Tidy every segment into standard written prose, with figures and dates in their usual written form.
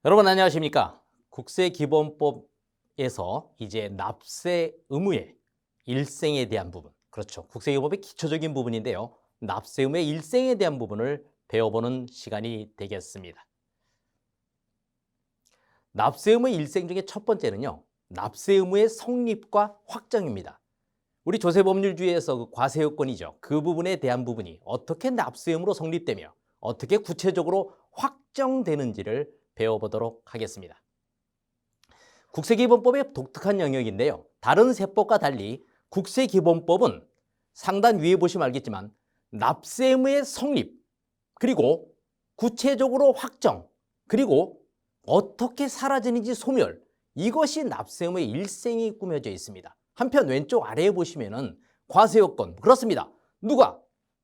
여러분 안녕하십니까? 국세기본법에서 이제 납세 의무의 일생에 대한 부분, 그렇죠. 국세기본법의 기초적인 부분인데요. 납세 의무의 일생에 대한 부분을 배워보는 시간이 되겠습니다. 납세 의무의 일생 중에 첫 번째는요. 납세 의무의 성립과 확정입니다. 우리 조세법률주의에서 그 과세요건이죠. 그 부분에 대한 부분이 어떻게 납세 의무로 성립되며 어떻게 구체적으로 확정되는지를 배워보도록 하겠습니다. 국세기본법의 독특한 영역인데요. 다른 세법과 달리 국세기본법은 상단 위에 보시면 알겠지만 납세 의무의 성립, 그리고 구체적으로 확정, 그리고 어떻게 사라지는지 소멸, 이것이 납세 의무의 일생이 꾸며져 있습니다. 한편 왼쪽 아래에 보시면은 과세요건, 그렇습니다. 누가?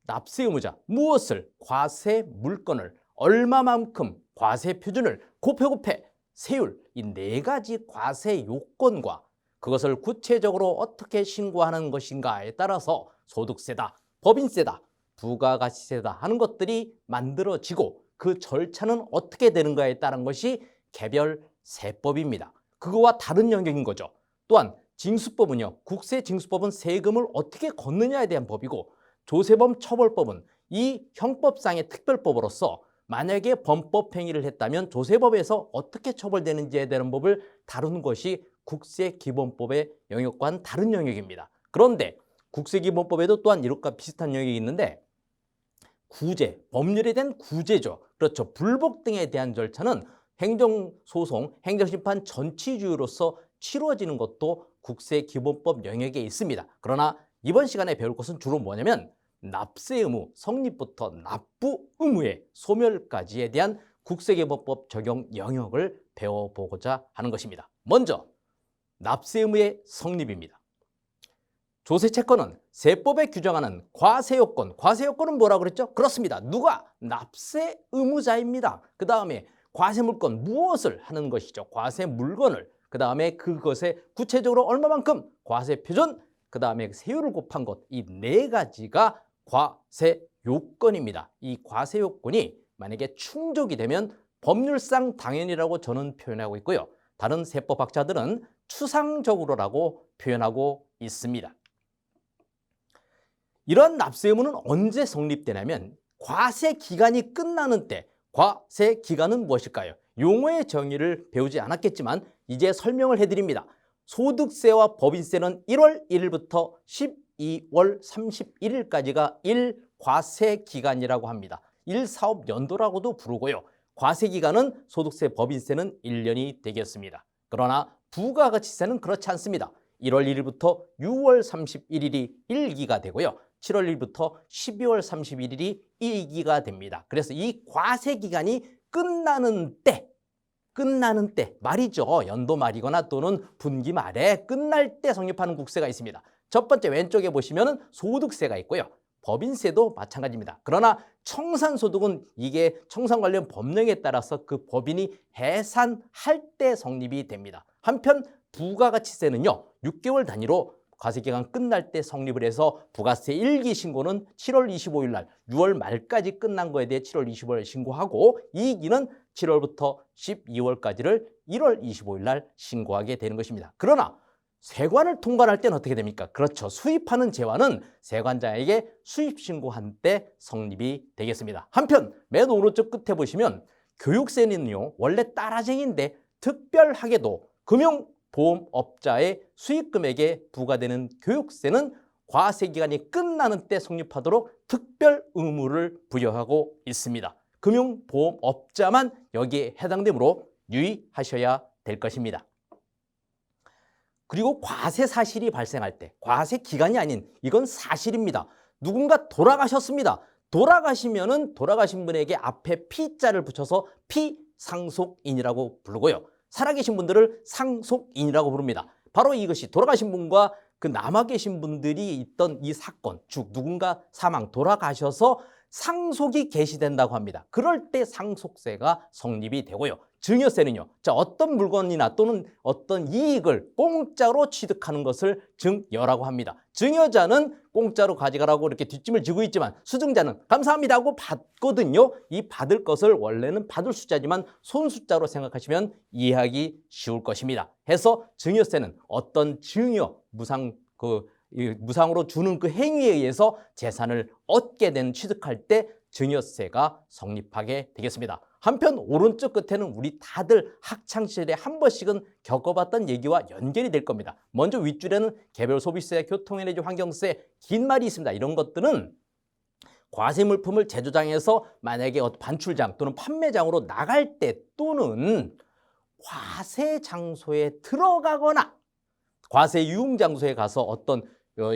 납세 의무자, 무엇을? 과세 물건을, 얼마만큼, 과세 표준을, 고패고패, 세율, 이 네 가지 과세 요건과 그것을 구체적으로 어떻게 신고하는 것인가에 따라서 소득세다, 법인세다, 부가가치세다 하는 것들이 만들어지고 그 절차는 어떻게 되는가에 따른 것이 개별 세법입니다. 그거와 다른 영역인 거죠. 또한 징수법은요. 국세징수법은 세금을 어떻게 걷느냐에 대한 법이고 조세범 처벌법은 이 형법상의 특별법으로서 만약에 범법 행위를 했다면 조세법에서 어떻게 처벌되는지에 대한 법을 다루는 것이 국세기본법의 영역과는 다른 영역입니다. 그런데 국세기본법에도 또한 이것과 비슷한 영역이 있는데 구제, 법률에 대한 구제죠. 그렇죠. 불복 등에 대한 절차는 행정소송, 행정심판 전치주의로서 치루어지는 것도 국세기본법 영역에 있습니다. 그러나 이번 시간에 배울 것은 주로 뭐냐면 납세 의무, 성립부터 납부 의무의 소멸까지에 대한 국세기본법 적용 영역을 배워보고자 하는 것입니다. 먼저 납세 의무의 성립입니다. 조세채권은 세법에 규정하는 과세요건, 과세요건은 뭐라고 그랬죠? 그렇습니다. 누가? 납세 의무자입니다. 그 다음에 과세물건, 무엇을 하는 것이죠? 과세물건을, 그 다음에 그것에 구체적으로 얼마만큼, 과세표준, 그 다음에 세율을 곱한 것, 이 네 가지가 과세요건입니다. 이 과세요건이 만약에 충족이 되면 법률상 당연이라고 저는 표현하고 있고요. 다른 세법학자들은 추상적으로라고 표현하고 있습니다. 이런 납세 의무는 언제 성립되냐면 과세 기간이 끝나는 때, 과세 기간은 무엇일까요? 용어의 정의를 배우지 않았겠지만 이제 설명을 해드립니다. 소득세와 법인세는 1월 1일부터 12월 31일까지가 1과세 기간이라고 합니다. 1사업연도라고도 부르고요. 과세 기간은 소득세, 법인세는 1년이 되겠습니다. 그러나 부가가치세는 그렇지 않습니다. 1월 1일부터 6월 31일이 1기가 되고요. 7월 1일부터 12월 31일이 2기가 됩니다. 그래서 이 과세 기간이 끝나는 때 말이죠. 연도 말이거나 또는 분기 말에 끝날 때 성립하는 국세가 있습니다. 첫 번째 왼쪽에 보시면 소득세가 있고요. 법인세도 마찬가지입니다. 그러나 청산소득은 이게 청산 관련 법령에 따라서 그 법인이 해산할 때 성립이 됩니다. 한편 부가가치세는요. 6개월 단위로 과세기간 끝날 때 성립을 해서 부가세 1기 신고는 7월 25일 날 6월 말까지 끝난 거에 대해 7월 25일 신고하고 2기는 7월부터 12월까지를 1월 25일 날 신고하게 되는 것입니다. 그러나 세관을 통관할 때는 어떻게 됩니까? 그렇죠. 수입하는 재화는 세관장에게 수입 신고한 때 성립이 되겠습니다. 한편 맨 오른쪽 끝에 보시면 교육세는요. 원래 따라쟁이인데 특별하게도 금융보험업자의 수익금액에 부과되는 교육세는 과세기간이 끝나는 때 성립하도록 특별 의무를 부여하고 있습니다. 금융보험업자만 여기에 해당되므로 유의하셔야 될 것입니다. 그리고 과세 사실이 발생할 때, 과세 기간이 아닌 이건 사실입니다. 누군가 돌아가셨습니다. 돌아가시면은 돌아가신 분에게 앞에 피자를 붙여서 피상속인이라고 부르고요. 살아계신 분들을 상속인이라고 부릅니다. 바로 이것이 돌아가신 분과 그 남아 계신 분들이 있던 이 사건, 즉 누군가 사망, 돌아가셔서 상속이 개시된다고 합니다. 그럴 때 상속세가 성립이 되고요. 증여세는요. 자, 어떤 물건이나 또는 어떤 이익을 공짜로 취득하는 것을 증여라고 합니다. 증여자는 공짜로 가져가라고 이렇게 뒷짐을 지고 있지만 수증자는 감사합니다 하고 받거든요. 이 받을 것을 원래는 받을 숫자지만 손숫자로 생각하시면 이해하기 쉬울 것입니다. 해서 증여세는 어떤 증여, 무상으로 주는 그 행위에 의해서 재산을 얻게 된 취득할 때 증여세가 성립하게 되겠습니다. 한편 오른쪽 끝에는 우리 다들 학창시절에 한 번씩은 겪어봤던 얘기와 연결이 될 겁니다. 먼저 윗줄에는 개별 소비세, 교통에너지, 환경세, 긴 말이 있습니다. 이런 것들은 과세 물품을 제조장에서 만약에 반출장 또는 판매장으로 나갈 때 또는 과세 장소에 들어가거나 과세 유흥 장소에 가서 어떤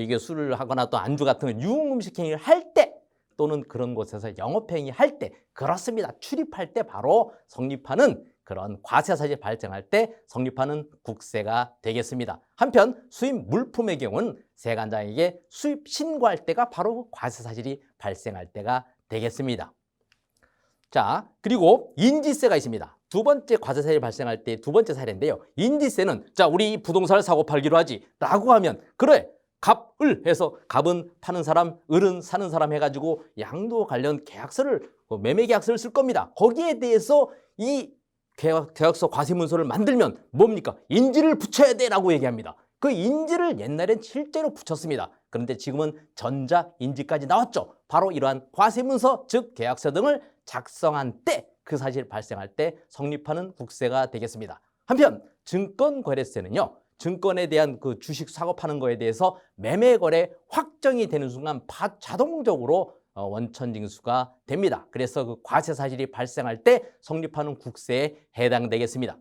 이게 술을 하거나 또 안주 같은 유흥 음식 행위를 할 때 또는 그런 곳에서 영업행위 할 때 그렇습니다. 출입할 때 바로 성립하는 그런 과세사실이 발생할 때 성립하는 국세가 되겠습니다. 한편 수입 물품의 경우는 세관장에게 수입 신고할 때가 바로 과세사실이 발생할 때가 되겠습니다. 자, 그리고 인지세가 있습니다. 두 번째 과세사실이 발생할 때 두 번째 사례인데요. 인지세는 자, 우리 부동산을 사고 팔기로 하지 라고 하면 그래 갑을 해서 갑은 파는 사람, 을은 사는 사람 해가지고 양도 관련 계약서를 매매 계약서를 쓸 겁니다. 거기에 대해서 이 계약서 과세문서를 만들면 뭡니까? 인지를 붙여야 돼라고 얘기합니다. 그 인지를 옛날엔 실제로 붙였습니다. 그런데 지금은 전자인지까지 나왔죠. 바로 이러한 과세문서, 즉 계약서 등을 작성한 때 그 사실 발생할 때 성립하는 국세가 되겠습니다. 한편 증권거래세는요. 증권에 대한 그 주식 사고 파는 거에 대해서 매매 거래 확정이 되는 순간 자동적으로 원천징수가 됩니다. 그래서 그 과세 사실이 발생할 때 성립하는 국세에 해당되겠습니다.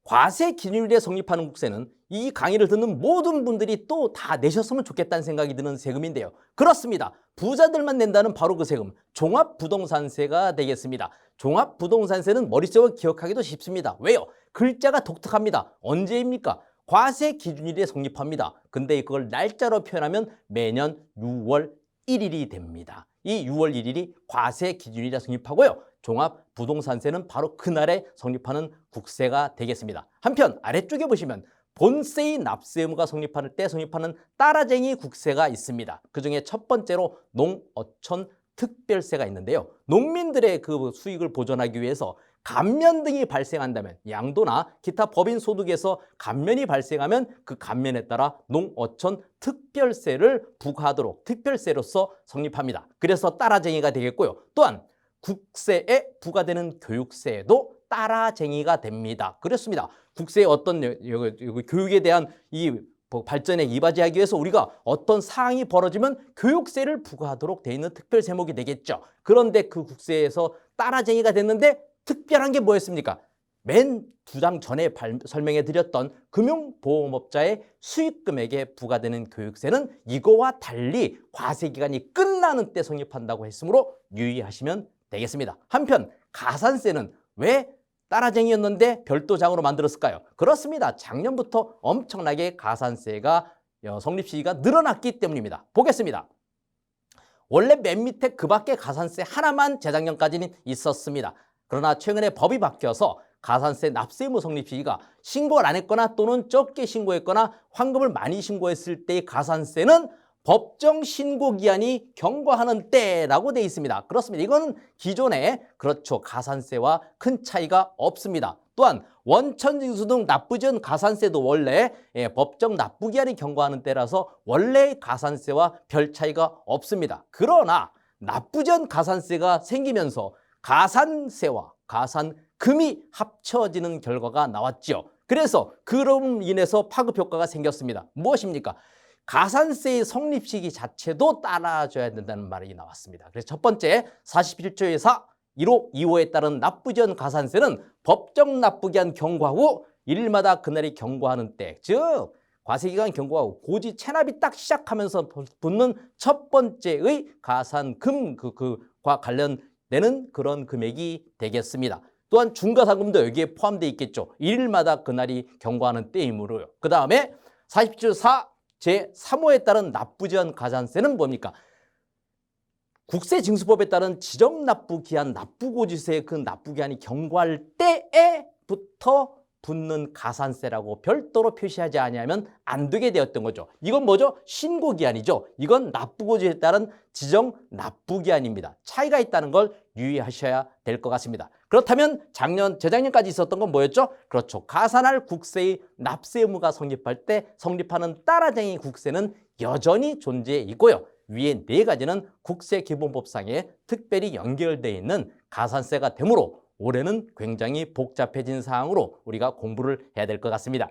과세 기준일에 성립하는 국세는 이 강의를 듣는 모든 분들이 또 다 내셨으면 좋겠다는 생각이 드는 세금인데요. 그렇습니다. 부자들만 낸다는 바로 그 세금, 종합부동산세가 되겠습니다. 종합부동산세는 머릿속에 기억하기도 쉽습니다. 왜요? 글자가 독특합니다. 언제입니까? 과세 기준일에 성립합니다. 근데 이걸 날짜로 표현하면 매년 6월 1일이 됩니다. 이 6월 1일이 과세 기준일에 성립하고요. 종합부동산세는 바로 그날에 성립하는 국세가 되겠습니다. 한편 아래쪽에 보시면 본세의 납세 의무가 성립할 때 성립하는 따라쟁이 국세가 있습니다. 그중에 첫 번째로 농어촌 특별세가 있는데요. 농민들의 그 수익을 보존하기 위해서 감면 등이 발생한다면 양도나 기타 법인 소득에서 감면이 발생하면 그 감면에 따라 농어촌 특별세를 부과하도록 특별세로서 성립합니다. 그래서 따라쟁이가 되겠고요. 또한 국세에 부과되는 교육세에도 따라쟁이가 됩니다. 그렇습니다. 국세의 어떤 교육에 대한 이 발전에 이바지하기 위해서 우리가 어떤 사항이 벌어지면 교육세를 부과하도록 되어 있는 특별 세목이 되겠죠. 그런데 그 국세에서 따라쟁이가 됐는데 특별한 게 뭐였습니까? 맨 두 장 전에 설명해 드렸던 금융보험업자의 수익금액에 부과되는 교육세는 이거와 달리 과세기간이 끝나는 때 성립한다고 했으므로 유의하시면 되겠습니다. 한편 가산세는 왜 따라쟁이였는데 별도 장으로 만들었을까요? 그렇습니다. 작년부터 엄청나게 가산세가 성립 시기가 늘어났기 때문입니다. 보겠습니다. 원래 맨 밑에 그 밖에 가산세 하나만 재작년까지는 있었습니다. 그러나 최근에 법이 바뀌어서 가산세 납세 의무 성립 시기가 신고를 안 했거나 또는 적게 신고했거나 환급을 많이 신고했을 때의 가산세는 법정 신고 기한이 경과하는 때라고 되어 있습니다. 그렇습니다. 이건 기존에 그렇죠. 가산세와 큰 차이가 없습니다. 또한 원천징수 등 납부전 가산세도 원래 법정 납부 기한이 경과하는 때라서 원래 가산세와 별 차이가 없습니다. 그러나 납부전 가산세가 생기면서 가산세와 가산금이 합쳐지는 결과가 나왔죠. 그래서 그로 인해서 파급 효과가 생겼습니다. 무엇입니까? 가산세의 성립 시기 자체도 따라줘야 된다는 말이 나왔습니다. 그래서 첫 번째 47조의 4, 1호, 2호에 따른 납부전 가산세는 법정 납부기한 경과 후 1일마다 그날이 경과하는 때, 즉 과세기간 경과 후 고지 체납이 딱 시작하면서 붙는 첫 번째의 가산금과 관련되는 그런 금액이 되겠습니다. 또한 중과상금도 여기에 포함되어 있겠죠. 1일마다 그날이 경과하는 때이므로요. 그 다음에 47조 4, 제3호에 따른 납부전 가산세는 뭡니까? 국세징수법에 따른 지정납부기한 납부고지서의 그 납부기한이 경과할 때에부터 붙는 가산세라고 별도로 표시하지 아니하면 안 되게 되었던 거죠. 이건 뭐죠? 신고기한이죠. 이건 납부고지에 따른 지정 납부기한입니다. 차이가 있다는 걸 유의하셔야 될 것 같습니다. 그렇다면 재작년까지 있었던 건 뭐였죠? 그렇죠. 가산할 국세의 납세 의무가 성립할 때 성립하는 따라쟁이 국세는 여전히 존재해 있고요. 위에 네 가지는 국세기본법상에 특별히 연결되어 있는 가산세가 되므로 올해는 굉장히 복잡해진 사항으로 우리가 공부를 해야 될 것 같습니다.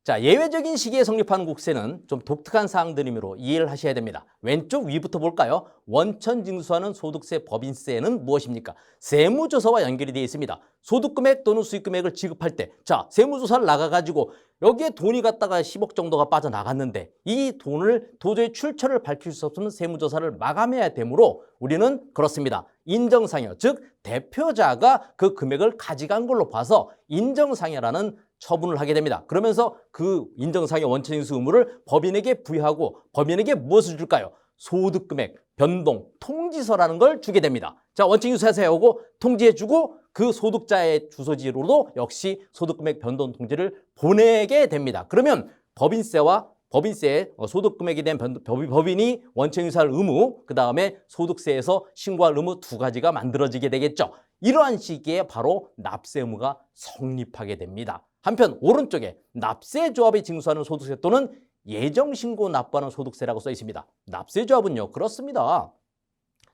자, 예외적인 시기에 성립하는 국세는 좀 독특한 사항들이므로 이해를 하셔야 됩니다. 왼쪽 위부터 볼까요? 원천 징수하는 소득세 법인세는 무엇입니까? 세무조사와 연결이 되어 있습니다. 소득금액 또는 수익금액을 지급할 때, 자, 세무조사를 나가가지고 여기에 돈이 갔다가 10억 정도가 빠져나갔는데 이 돈을 도저히 출처를 밝힐 수 없는 세무조사를 마감해야 되므로 우리는 그렇습니다. 인정상여, 즉 대표자가 그 금액을 가져간 걸로 봐서 인정상여라는 처분을 하게 됩니다. 그러면서 그 인정상여 원천징수 의무를 법인에게 부여하고 법인에게 무엇을 줄까요? 소득금액, 변동, 통지서라는 걸 주게 됩니다. 자, 원천징수세에 오고 통지해주고 그 소득자의 주소지로도 역시 소득금액 변동 통지를 보내게 됩니다. 그러면 법인세의 소득금액에 대한 법인이 원천징수할 의무, 그 다음에 소득세에서 신고할 의무 두 가지가 만들어지게 되겠죠. 이러한 시기에 바로 납세 의무가 성립하게 됩니다. 한편 오른쪽에 납세조합이 징수하는 소득세 또는 예정신고 납부하는 소득세라고 써 있습니다. 납세조합은요, 그렇습니다.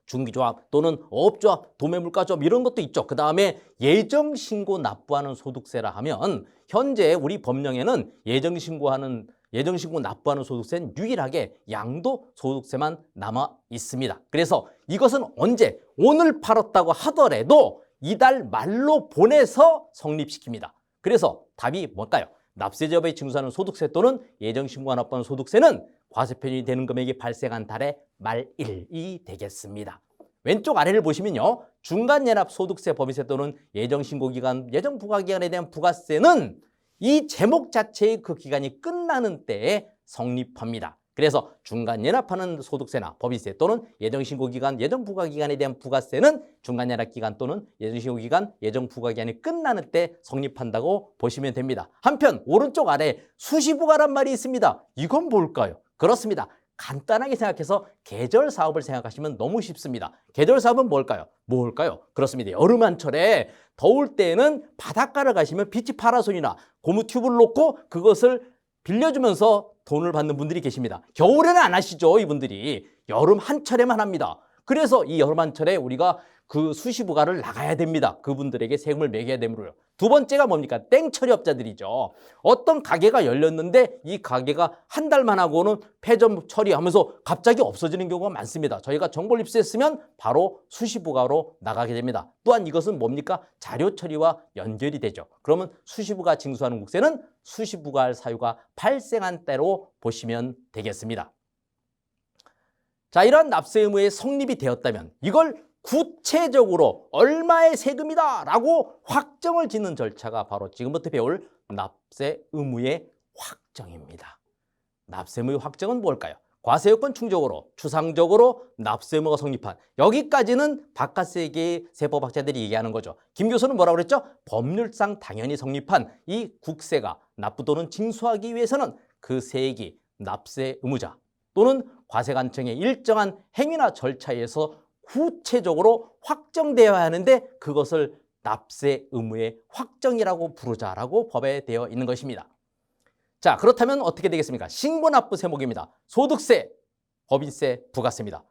중기조합 또는 어업조합, 도매물가조합 이런 것도 있죠. 그 다음에 예정신고 납부하는 소득세라 하면 현재 우리 법령에는 예정신고 납부하는 소득세는 유일하게 양도소득세만 남아 있습니다. 그래서 이것은 언제? 오늘 팔았다고 하더라도 이달 말로 보내서 성립시킵니다. 그래서 답이 뭘까요? 납세조합에 징수하는 소득세 또는 예정신고가 납부하는 소득세는 과세편이 되는 금액이 발생한 달의 말일이 되겠습니다. 왼쪽 아래를 보시면요. 중간연합 소득세 법인세 또는 예정신고기간, 예정부과기간에 대한 부가세는 이 제목 자체의 그 기간이 끝나는 때에 성립합니다. 그래서 중간연합하는 소득세나 법인세 또는 예정신고기간, 예정부과기간에 대한 부가세는 중간연합기간 또는 예정신고기간, 예정부과기간이 끝나는 때 성립한다고 보시면 됩니다. 한편 오른쪽 아래에 수시부가란 말이 있습니다. 이건 뭘까요? 그렇습니다. 간단하게 생각해서 계절사업을 생각하시면 너무 쉽습니다. 계절사업은 뭘까요? 그렇습니다. 여름 한철에 더울 때는 바닷가를 가시면 비치 파라솔이나 고무 튜브를 놓고 그것을 빌려주면서 돈을 받는 분들이 계십니다. 겨울에는 안 하시죠, 이분들이. 여름 한철에만 합니다. 그래서 이 여름 한철에 우리가 그 수시부가를 나가야 됩니다. 그분들에게 세금을 매겨야 되므로요. 두 번째가 뭡니까? 땡처리업자들이죠. 어떤 가게가 열렸는데 이 가게가 한 달만 하고는 폐점 처리하면서 갑자기 없어지는 경우가 많습니다. 저희가 정보를 입수했으면 바로 수시부가로 나가게 됩니다. 또한 이것은 뭡니까? 자료 처리와 연결이 되죠. 그러면 수시부가 징수하는 국세는 수시부가할 사유가 발생한 때로 보시면 되겠습니다. 자, 이러한 납세 의무의 성립이 되었다면 이걸 구체적으로 얼마의 세금이다 라고 확정을 짓는 절차가 바로 지금부터 배울 납세 의무의 확정입니다. 납세 의무의 확정은 뭘까요? 과세요건 충족으로 추상적으로 납세 의무가 성립한, 여기까지는 바깥세계의 세법학자들이 얘기하는 거죠. 김 교수는 뭐라고 그랬죠? 법률상 당연히 성립한 이 국세가 납부 또는 징수하기 위해서는 그 세액이 납세 의무자 또는 과세관청의 일정한 행위나 절차에 의해서 구체적으로 확정되어야 하는데 그것을 납세 의무의 확정이라고 부르자라고 법에 되어 있는 것입니다. 자, 그렇다면 어떻게 되겠습니까? 신고납부 세목입니다. 소득세, 법인세, 부가세입니다.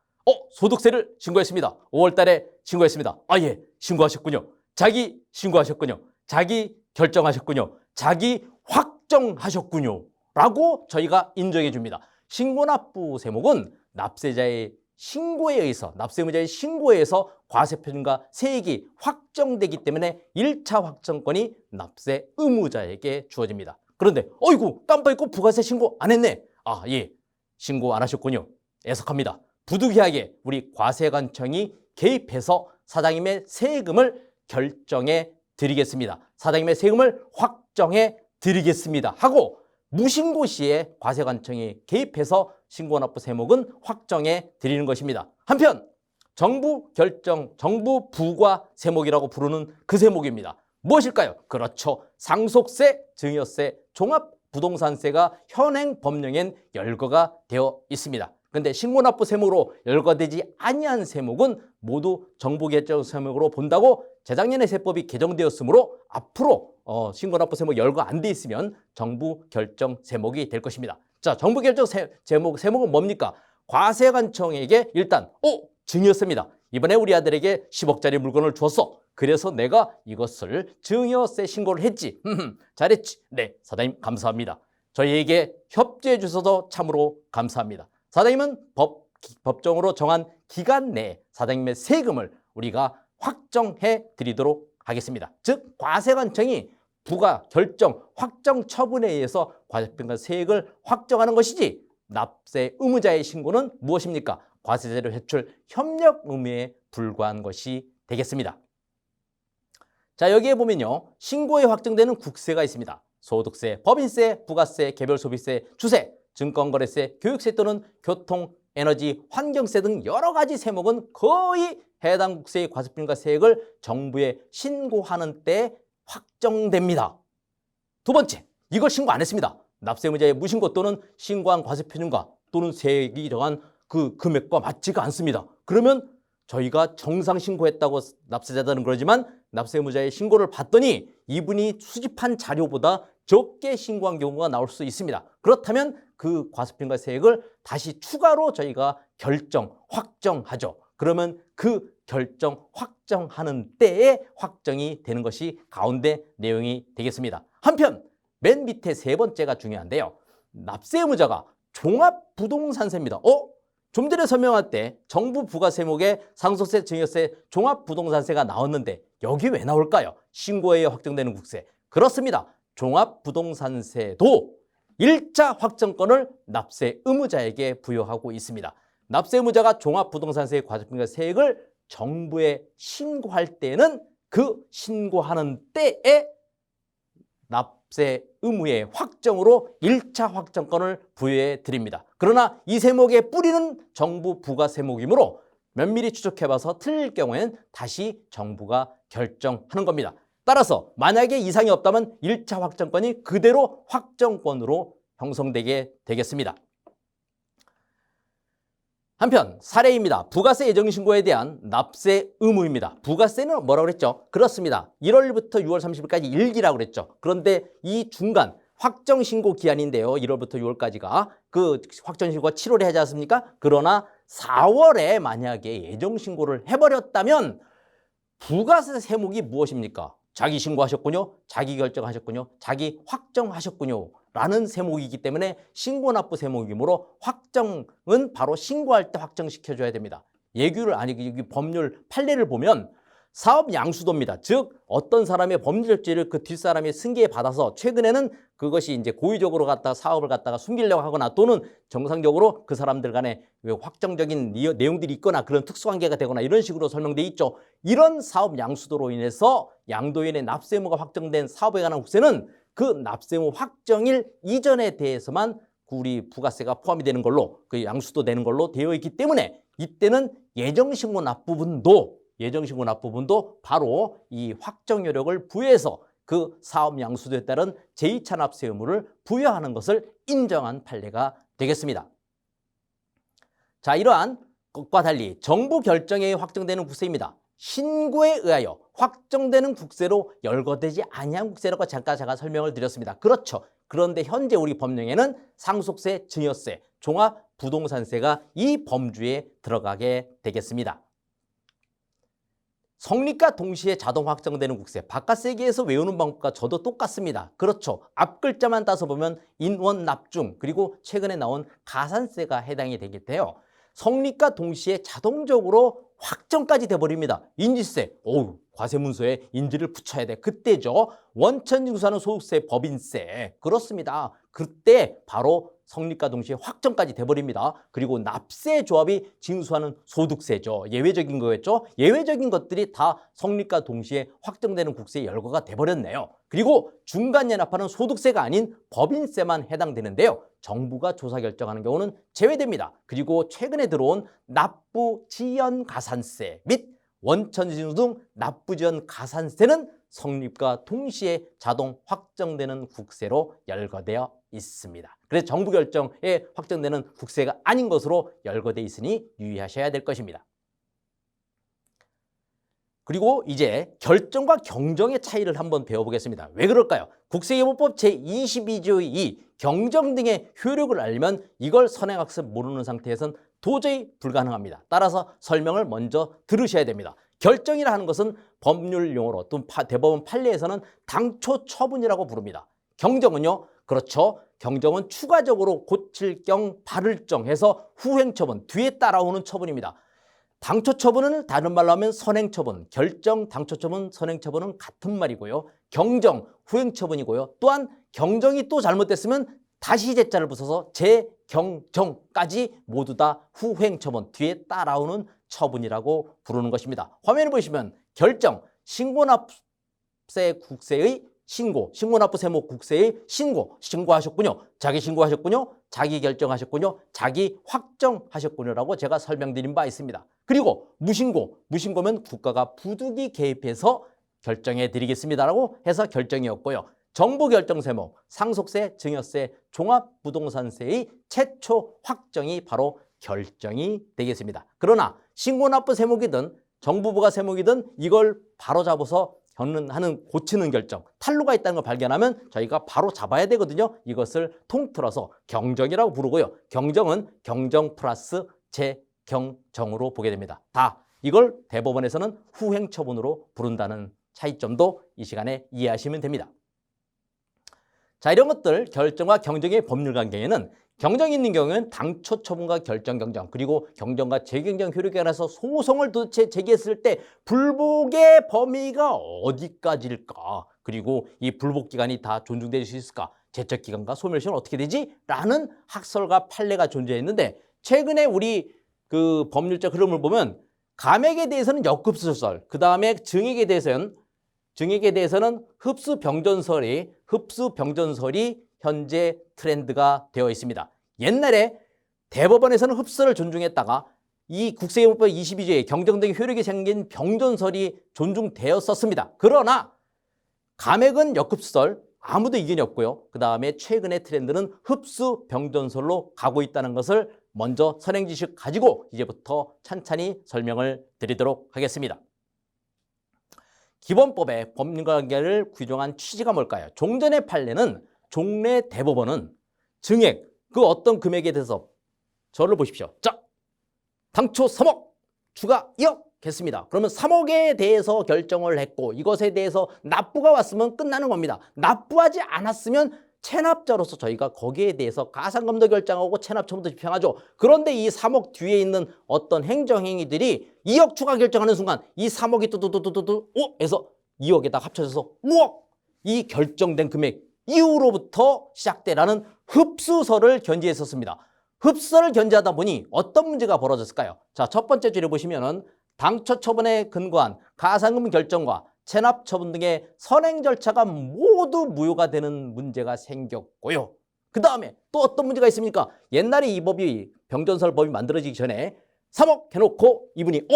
소득세를 신고했습니다. 5월 달에 신고했습니다. 예, 신고하셨군요. 자기 신고하셨군요. 자기 결정하셨군요. 자기 확정하셨군요. 라고 저희가 인정해 줍니다. 신고납부 세목은 납세자의 신고에 의해서, 납세 의무자의 신고에 의해서 과세표준과 세액이 확정되기 때문에 1차 확정권이 납세 의무자에게 주어집니다. 그런데 어이구, 깜빡 잊고 부가세 신고 안 했네. 예, 신고 안 하셨군요. 애석합니다. 부득이하게 우리 과세관청이 개입해서 사장님의 세금을 결정해 드리겠습니다. 사장님의 세금을 확정해 드리겠습니다 하고 무신고 시에 과세관청이 개입해서 신고납부 세목은 확정해 드리는 것입니다. 한편 정부 결정, 정부 부과 세목이라고 부르는 그 세목입니다. 무엇일까요? 그렇죠. 상속세, 증여세, 종합부동산세가 현행 법령엔 열거가 되어 있습니다. 그런데 신고납부 세목으로 열거되지 아니한 세목은 모두 정부 결정 세목으로 본다고 재작년에 세법이 개정되었으므로 앞으로 신고납부 세목 열거 안 돼 있으면 정부 결정 세목이 될 것입니다. 자, 정부 결정 세목은 뭡니까? 과세관청에게 일단 증여세입니다. 이번에 우리 아들에게 10억짜리 물건을 줬어. 그래서 내가 이것을 증여세 신고를 했지. 잘했지. 네, 사장님 감사합니다. 저희에게 협조해 주셔서 참으로 감사합니다. 사장님은 법정으로 정한 기간 내에 사장님의 세금을 우리가 확정해 드리도록 하겠습니다. 즉 과세관청이 부과 결정 확정 처분에 의해서 과세평가 세액을 확정하는 것이지 납세 의무자의 신고는 무엇입니까? 과세자료 회출 협력 의무에 불과한 것이 되겠습니다. 자, 여기에 보면요. 신고에 확정되는 국세가 있습니다. 소득세, 법인세, 부가세, 개별소비세, 주세, 증권거래세, 교육세 또는 교통, 에너지, 환경세 등 여러 가지 세목은 거의 해당 국세의 과세평가 세액을 정부에 신고하는 때 확정됩니다. 두 번째, 이걸 신고 안 했습니다. 납세의무자의 무신고 또는 신고한 과세표준과 또는 세액이 정한 그 금액과 맞지가 않습니다. 그러면 저희가 정상 신고했다고 납세자들은 그러지만 납세의무자의 신고를 봤더니 이분이 수집한 자료보다 적게 신고한 경우가 나올 수 있습니다. 그렇다면 그 과세평가 세액을 다시 추가로 저희가 확정하죠. 그러면 그 확정하는 때에 확정이 되는 것이 가운데 내용이 되겠습니다. 한편 맨 밑에 세 번째가 중요한데요. 납세의무자가 종합부동산세입니다. 좀 전에 설명할 때 정부 부과 세목에 상속세, 증여세, 종합부동산세가 나왔는데 여기 왜 나올까요? 신고에 확정되는 국세. 그렇습니다. 종합부동산세도 1차 확정권을 납세 의무자에게 부여하고 있습니다. 납세 의무자가 종합부동산세 과세평가 세액을 정부에 신고할 때는 그 신고하는 때에 납세 의무의 확정으로 1차 확정권을 부여해 드립니다. 그러나 이 세목의 뿌리는 정부 부과 세목이므로 면밀히 추적해봐서 틀릴 경우에는 다시 정부가 결정하는 겁니다. 따라서 만약에 이상이 없다면 1차 확정권이 그대로 확정권으로 형성되게 되겠습니다. 한편 사례입니다. 부가세 예정신고에 대한 납세 의무입니다. 부가세는 뭐라고 그랬죠? 그렇습니다. 1월부터 6월 30일까지 일기라고 그랬죠. 그런데 이 중간 확정신고 기한인데요. 1월부터 6월까지가 그 확정신고가 7월에 하지 않습니까? 그러나 4월에 만약에 예정신고를 해버렸다면 부가세 세목이 무엇입니까? 자기 신고하셨군요. 자기 결정하셨군요. 자기 확정하셨군요. 라는 세목이기 때문에 신고납부 세목이므로 확정은 바로 신고할 때 확정시켜줘야 됩니다. 법률 판례를 보면 사업 양수도입니다. 즉 어떤 사람의 법률지를 그 뒷사람이 승계에 받아서 최근에는 그것이 이제 고의적으로 갖다가 사업을 갖다가 숨기려고 하거나 또는 정상적으로 그 사람들 간에 확정적인 내용들이 있거나 그런 특수관계가 되거나 이런 식으로 설명돼 있죠. 이런 사업 양수도로 인해서 양도인의 납세 의무가 확정된 사업에 관한 국세는 그 납세 의무 확정일 이전에 대해서만 우리 부가세가 포함이 되는 걸로 그 양수도 되는 걸로 되어 있기 때문에 이때는 예정신고 납부분도 바로 이 확정 효력을 부여해서 그 사업 양수도에 따른 제2차 납세 의무를 부여하는 것을 인정한 판례가 되겠습니다. 자, 이러한 것과 달리 정부 결정에 확정되는 국세입니다. 신고에 의하여 확정되는 국세로 열거되지 아니한 국세라고 잠깐 제가 설명을 드렸습니다. 그렇죠. 그런데 현재 우리 법령에는 상속세, 증여세, 종합부동산세가 이 범주에 들어가게 되겠습니다. 성립과 동시에 자동 확정되는 국세, 바깥세기에서 외우는 방법과 저도 똑같습니다. 그렇죠. 앞글자만 따서 보면 인원 납중 그리고 최근에 나온 가산세가 해당이 되겠대요. 성립과 동시에 자동적으로 확정까지 돼버립니다. 인지세, 과세문서에 인지를 붙여야 돼. 그때죠. 원천징수하는 소득세, 법인세. 그렇습니다. 그때 바로 성립과 동시에 확정까지 돼버립니다. 그리고 납세 조합이 징수하는 소득세죠. 예외적인 거였죠. 예외적인 것들이 다 성립과 동시에 확정되는 국세의 열거가 돼버렸네요. 그리고 중간 연합하는 소득세가 아닌 법인세만 해당되는데요. 정부가 조사 결정하는 경우는 제외됩니다. 그리고 최근에 들어온 납부지연 가산세 및 원천징수 등 납부지연 가산세는 성립과 동시에 자동 확정되는 국세로 열거되어 있습니다. 그래서 정부 결정에 확정되는 국세가 아닌 것으로 열거되어 있으니 유의하셔야 될 것입니다. 그리고 이제 결정과 경정의 차이를 한번 배워보겠습니다. 왜 그럴까요? 국세기본법 제22조의 2 경정 등의 효력을 알면 이걸 선행학습 모르는 상태에서는 도저히 불가능합니다. 따라서 설명을 먼저 들으셔야 됩니다. 결정이라 하는 것은 법률 용어로 또 대법원 판례에서는 당초 처분이라고 부릅니다. 경정은요, 그렇죠. 경정은 추가적으로 고칠 경 바를 정 해서 후행 처분, 뒤에 따라오는 처분입니다. 당초 처분은 다른 말로 하면 선행 처분, 결정, 당초 처분, 선행 처분은 같은 말이고요. 경정, 후행 처분이고요. 또한 경정이 또 잘못됐으면 다시 제자를 붙여서 재경정까지 모두 다 후행 처분, 뒤에 따라오는 처분이라고 부르는 것입니다. 화면을 보시면 결정, 신고납세 국세의 신고납부 세무 국세의 신고하셨군요. 자기 신고하셨군요. 자기 결정하셨군요. 자기 확정하셨군요라고 제가 설명드린 바 있습니다. 그리고 무신고면 국가가 부득이 개입해서 결정해 드리겠습니다라고 해서 결정이었고요. 정부결정 세무, 상속세, 증여세, 종합부동산세의 최초 확정이 바로 결정이 되겠습니다. 그러나 신고납부 세무기든 정부부가 세무기든 이걸 바로 잡아서 고치는 결정, 탈루가 있다는 걸 발견하면 저희가 바로 잡아야 되거든요. 이것을 통틀어서 경정이라고 부르고요. 경정은 경정 플러스 재경정으로 보게 됩니다. 이걸 대법원에서는 후행처분으로 부른다는 차이점도 이 시간에 이해하시면 됩니다. 자, 이런 것들 결정과 경정의 법률 관계에는 경정이 있는 경우에는 당초 처분과 결정 경정 그리고 경정과 재경정 효력에 관해서 소송을 도대체 제기했을 때 불복의 범위가 어디까지일까? 그리고 이 불복 기간이 다 존중될 수 있을까? 제척 기간과 소멸시효는 어떻게 되지? 라는 학설과 판례가 존재했는데 최근에 우리 그 법률적 흐름을 보면 감액에 대해서는 역급수설, 그 다음에 증액에 대해서는 흡수병전설이 현재 트렌드가 되어 있습니다. 옛날에 대법원에서는 흡수를 존중했다가 이 국세기본법 22조에 경정 등 효력이 생긴 병전설이 존중되었었습니다. 그러나 감액은 역급수설, 아무도 이견이 없고요. 그 다음에 최근의 트렌드는 흡수병전설로 가고 있다는 것을 먼저 선행지식 가지고 이제부터 찬찬히 설명을 드리도록 하겠습니다. 기본법의 법률관계를 규정한 취지가 뭘까요? 종전의 판례는 종래 대법원은 증액, 그 어떤 금액에 대해서 저를 보십시오. 자, 당초 3억, 추가 2억 했습니다. 그러면 3억에 대해서 결정을 했고 이것에 대해서 납부가 왔으면 끝나는 겁니다. 납부하지 않았으면 체납자로서 저희가 거기에 대해서 가산검토 결정하고 체납 처분도 집행하죠. 그런데 이 3억 뒤에 있는 어떤 행정행위들이 2억 추가 결정하는 순간 이 3억이 뚜뚜뚜뚜뚜 해서 2억에다 합쳐져서 5억 이 결정된 금액 이후로부터 시작되라는 흡수설을 견지했었습니다. 흡수설을 견지하다 보니 어떤 문제가 벌어졌을까요? 자, 첫 번째 줄에 보시면은 당초 처분에 근거한 가산금 결정과 체납 처분 등의 선행 절차가 모두 무효가 되는 문제가 생겼고요. 그 다음에 또 어떤 문제가 있습니까? 옛날에 이 법이 병전설 법이 만들어지기 전에 3억 해놓고 이분이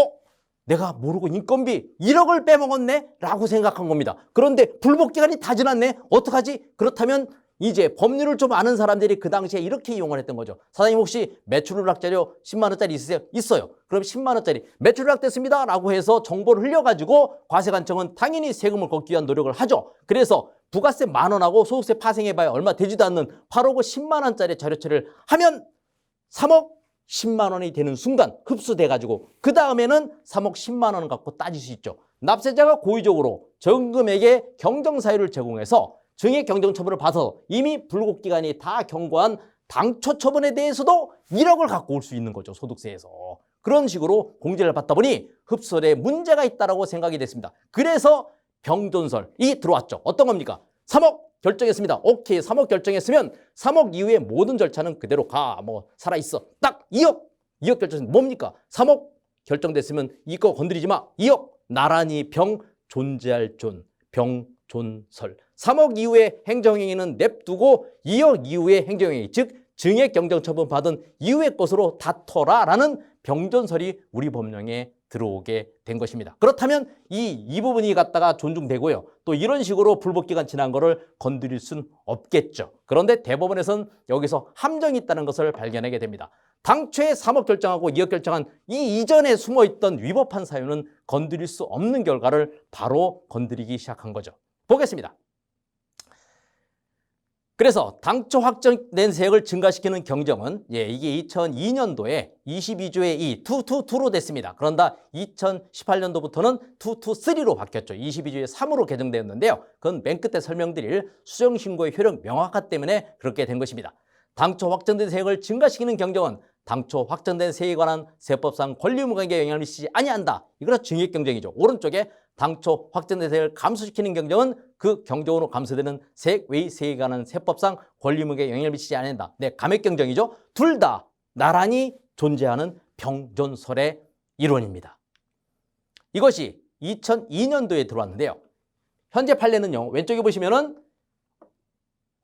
내가 모르고 인건비 1억을 빼먹었네? 라고 생각한 겁니다. 그런데 불복기간이 다 지났네? 어떡하지? 그렇다면 이제 법률을 좀 아는 사람들이 그 당시에 이렇게 이용을 했던 거죠. 사장님 혹시 매출누락 자료 10만 원짜리 있으세요? 있어요. 그럼 10만 원짜리 매출누락 됐습니다 라고 해서 정보를 흘려가지고 과세관청은 당연히 세금을 걷기 위한 노력을 하죠. 그래서 부가세 10,000원하고 소득세 파생해봐야 얼마 되지도 않는 8억 10만 원짜리 자료처리를 하면 3억 10만 원이 되는 순간 흡수돼가지고 그 다음에는 3억 10만 원 갖고 따질 수 있죠. 납세자가 고의적으로 적은 금액의 경정사유를 제공해서 증액 경정처분을 받아서 이미 불복기간이 다 경과한 당초 처분에 대해서도 1억을 갖고 올 수 있는 거죠. 소득세에서. 그런 식으로 공제를 받다 보니 흡수설에 문제가 있다고 생각이 됐습니다. 그래서 병전설이 들어왔죠. 어떤 겁니까? 3억 결정했습니다. 오케이. 3억 결정했으면 3억 이후에 모든 절차는 그대로 가. 뭐 살아있어. 딱 2억. 2억 결정했으면 뭡니까? 3억 결정됐으면 이거 건드리지 마. 2억. 나란히 병 존재할 존. 병존설. 3억 이후의 행정행위는 냅두고 2억 이후의 행정행위, 즉 증액 경정처분 받은 이후의 것으로 다퉈라라는 병존설이 우리 법령에 들어오게 된 것입니다. 그렇다면 이 부분이 갖다가 존중되고요. 또 이런 식으로 불법기간 지난 거를 건드릴 순 없겠죠. 그런데 대법원에서는 여기서 함정이 있다는 것을 발견하게 됩니다. 당초에 3억 결정하고 2억 결정한 이 이전에 숨어있던 위법한 사유는 건드릴 수 없는 결과를 바로 건드리기 시작한 거죠. 보겠습니다. 그래서 당초 확정된 세액을 증가시키는 경정은 이게 2002년도에 22조의 2, 222로 됐습니다. 그런다 2018년도부터는 223로 바뀌었죠. 22조의 3으로 개정되었는데요. 그건 맨 끝에 설명드릴 수정신고의 효력 명확화 때문에 그렇게 된 것입니다. 당초 확정된 세액을 증가시키는 경정은 당초 확정된 세액에 관한 세법상 권리무관계에 영향을 미치지 아니한다. 이거는 증액경정이죠. 오른쪽에 당초 확정된 세액을 감소시키는 경정은 그 경정으로 감소되는 세액 외의 세액에 관한 세법상 권리무관계에 영향을 미치지 않는다. 네, 감액경정이죠. 둘 다 나란히 존재하는 병존설의 이론입니다. 이것이 2002년도에 들어왔는데요. 현재 판례는요. 왼쪽에 보시면은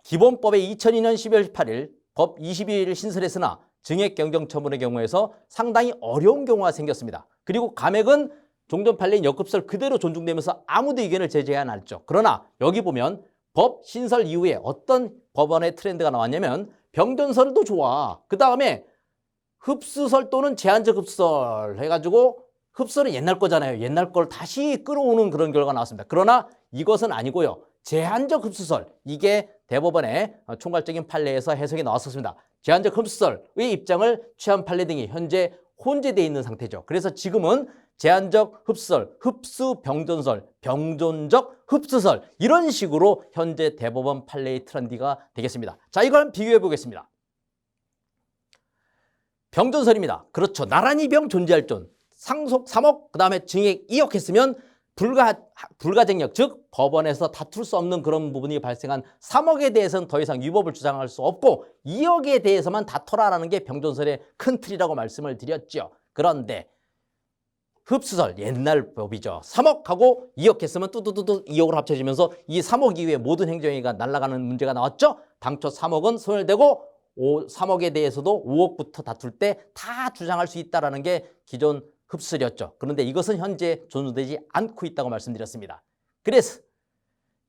기본법의 2002년 12월 18일 법 22일 신설했으나 증액경정처분의 경우에서 상당히 어려운 경우가 생겼습니다. 그리고 감액은 종전 판례인 역급설 그대로 존중되면서 아무도 의견을 제시하지 않았죠. 그러나 여기 보면 법 신설 이후에 어떤 법원의 트렌드가 나왔냐면 병존설도 좋아. 그 다음에 흡수설 또는 제한적 흡수설 해가지고 흡수설은 옛날 거잖아요. 옛날 걸 다시 끌어오는 그런 결과가 나왔습니다. 그러나 이것은 아니고요. 제한적 흡수설, 이게 대법원의 총괄적인 판례에서 해석이 나왔었습니다. 제한적 흡수설의 입장을 취한 판례 등이 현재 혼재되어 있는 상태죠. 그래서 지금은 제한적 흡수설, 흡수병존설, 병존적 흡수설 이런 식으로 현재 대법원 판례의 트렌드가 되겠습니다. 자, 이걸 한번 비교해 보겠습니다. 병존설입니다. 그렇죠. 나란히 병 존재할 존. 상속 3억, 그 다음에 증액 2억 했으면 불가쟁력, 즉 법원에서 다툴 수 없는 그런 부분이 발생한 3억에 대해서는 더 이상 위법을 주장할 수 없고 2억에 대해서만 다퉈라라는 게 병존설의 큰 틀이라고 말씀을 드렸죠. 그런데 흡수설, 옛날 법이죠. 3억하고 2억 했으면 뚜두두두 2억으로 합쳐지면서 이 3억 이후에 모든 행정행위가 날아가는 문제가 나왔죠. 당초 3억은 소멸되고 3억에 대해서도 5억부터 다툴 때 다 주장할 수 있다는 게 기존 흡수였죠. 그런데 이것은 현재 존중되지 않고 있다고 말씀드렸습니다. 그래서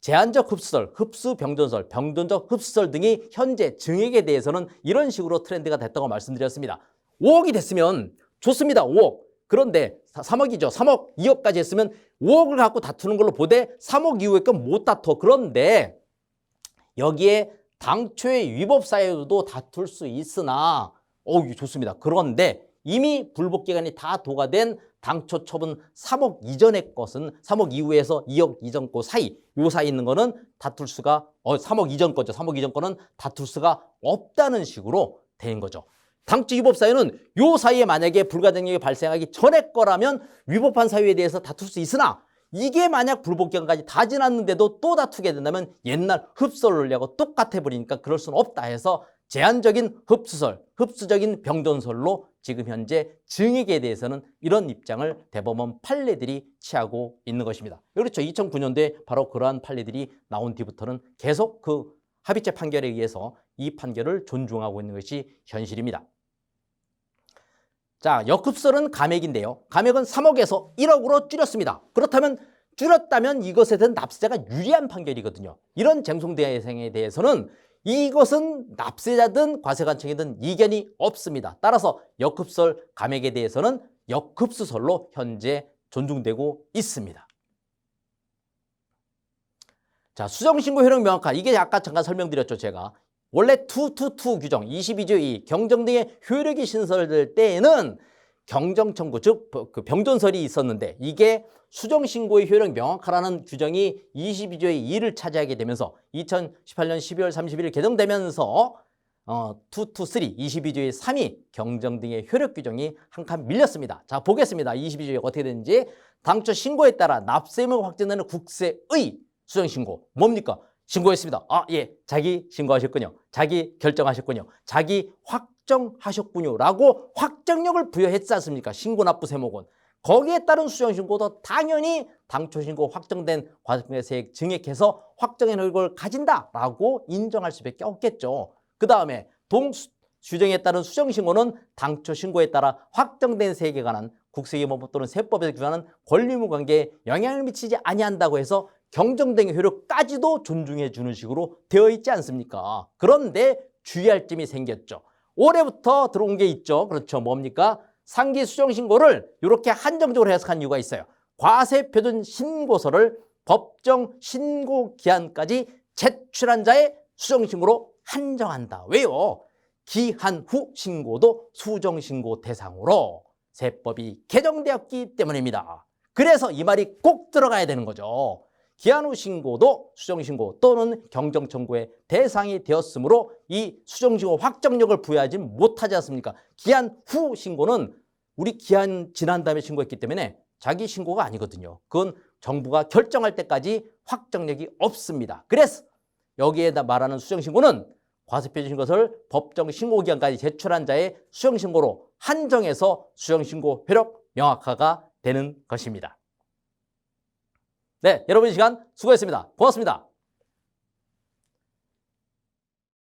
제한적 흡수설, 흡수병존설, 병존적 흡수설 등이 현재 증액에 대해서는 이런 식으로 트렌드가 됐다고 말씀드렸습니다. 5억이 됐으면 좋습니다. 5억. 그런데 3억이죠. 3억, 2억까지 했으면 5억을 갖고 다투는 걸로 보되 3억 이후에 건 못 다퉈. 그런데 여기에 당초의 위법 사유도 다툴 수 있으나 좋습니다. 그런데 이미 불복기간이 다 도과된 당초 처분 3억 이전의 것은 3억 이후에서 2억 이전 거 사이, 요 사이 있는 거는 다툴 수가 3억 이전 거죠. 3억 이전 거는 다툴 수가 없다는 식으로 된 거죠. 당초 위법 사유는 요 사이에 만약에 불가쟁력이 발생하기 전에 거라면 위법한 사유에 대해서 다툴 수 있으나 이게 만약 불복기간까지 다 지났는데도 또 다투게 된다면 옛날 흡수설 논리하고 똑같아 버리니까 그럴 수는 없다 해서 제한적인 흡수설, 흡수적인 병존설로 지금 현재 증액에 대해서는 이런 입장을 대법원 판례들이 취하고 있는 것입니다. 그렇죠. 2009년도에 바로 그러한 판례들이 나온 뒤부터는 계속 그 합의체 판결에 의해서 이 판결을 존중하고 있는 것이 현실입니다. 자, 역흡설은 감액인데요. 감액은 3억에서 1억으로 줄였습니다. 그렇다면 줄였다면 이것에 대한 납세자가 유리한 판결이거든요. 이런 쟁송대상에 대해서는 이것은 납세자든 과세관청이든 이견이 없습니다. 따라서 역흡설 감액에 대해서는 역흡수설로 현재 존중되고 있습니다. 자, 수정신고 효력 명확화. 이게 아까 잠깐 설명드렸죠, 제가. 원래 222 규정, 22조 2 경정 등의 효력이 신설될 때에는 경정 청구, 즉 그 병존설이 있었는데 이게 수정신고의 효력 명확하라는 규정이 22조의 2를 차지하게 되면서 2018년 12월 31일 개정되면서 223, 22조의 3이 경정 등의 효력 규정이 한 칸 밀렸습니다. 자, 보겠습니다. 22조가 어떻게 되는지. 당초 신고에 따라 납세의무가 확정되는 국세의 수정신고. 뭡니까? 신고했습니다. 아, 예, 자기 신고하셨군요. 자기 결정하셨군요. 자기 확정하셨군요. 라고 확정력을 부여했지 않습니까? 신고납부 세목은. 거기에 따른 수정신고도 당연히 당초 신고 확정된 과세액 증액해서 확정의 효력을 가진다라고 인정할 수밖에 없겠죠. 그 다음에 동수정에 따른 수정신고는 당초 신고에 따라 확정된 세액에 관한 국세기본법 또는 세법에서 규정하는 권리의무 관계에 영향을 미치지 아니한다고 해서 경정등의 효력까지도 존중해 주는 식으로 되어 있지 않습니까? 그런데 주의할 점이 생겼죠. 올해부터 들어온 게 있죠. 그렇죠. 뭡니까? 상기 수정신고를 이렇게 한정적으로 해석한 이유가 있어요. 과세표준 신고서를 법정 신고 기한까지 제출한 자의 수정신고로 한정한다. 왜요? 기한 후 신고도 수정신고 대상으로 세법이 개정되었기 때문입니다. 그래서 이 말이 꼭 들어가야 되는 거죠. 기한 후 신고도 수정신고 또는 경정청구의 대상이 되었으므로 이 수정신고 확정력을 부여하지 못하지 않습니까? 기한 후 신고는 우리 기한 지난 다음에 신고했기 때문에 자기 신고가 아니거든요. 그건 정부가 결정할 때까지 확정력이 없습니다. 그래서 여기에다 말하는 수정신고는 과세표준 신고서를 법정 신고기한까지 제출한 자의 수정신고로 한정해서 수정신고 효력 명확화가 되는 것입니다. 네, 여러분 이 시간 수고했습니다. 고맙습니다.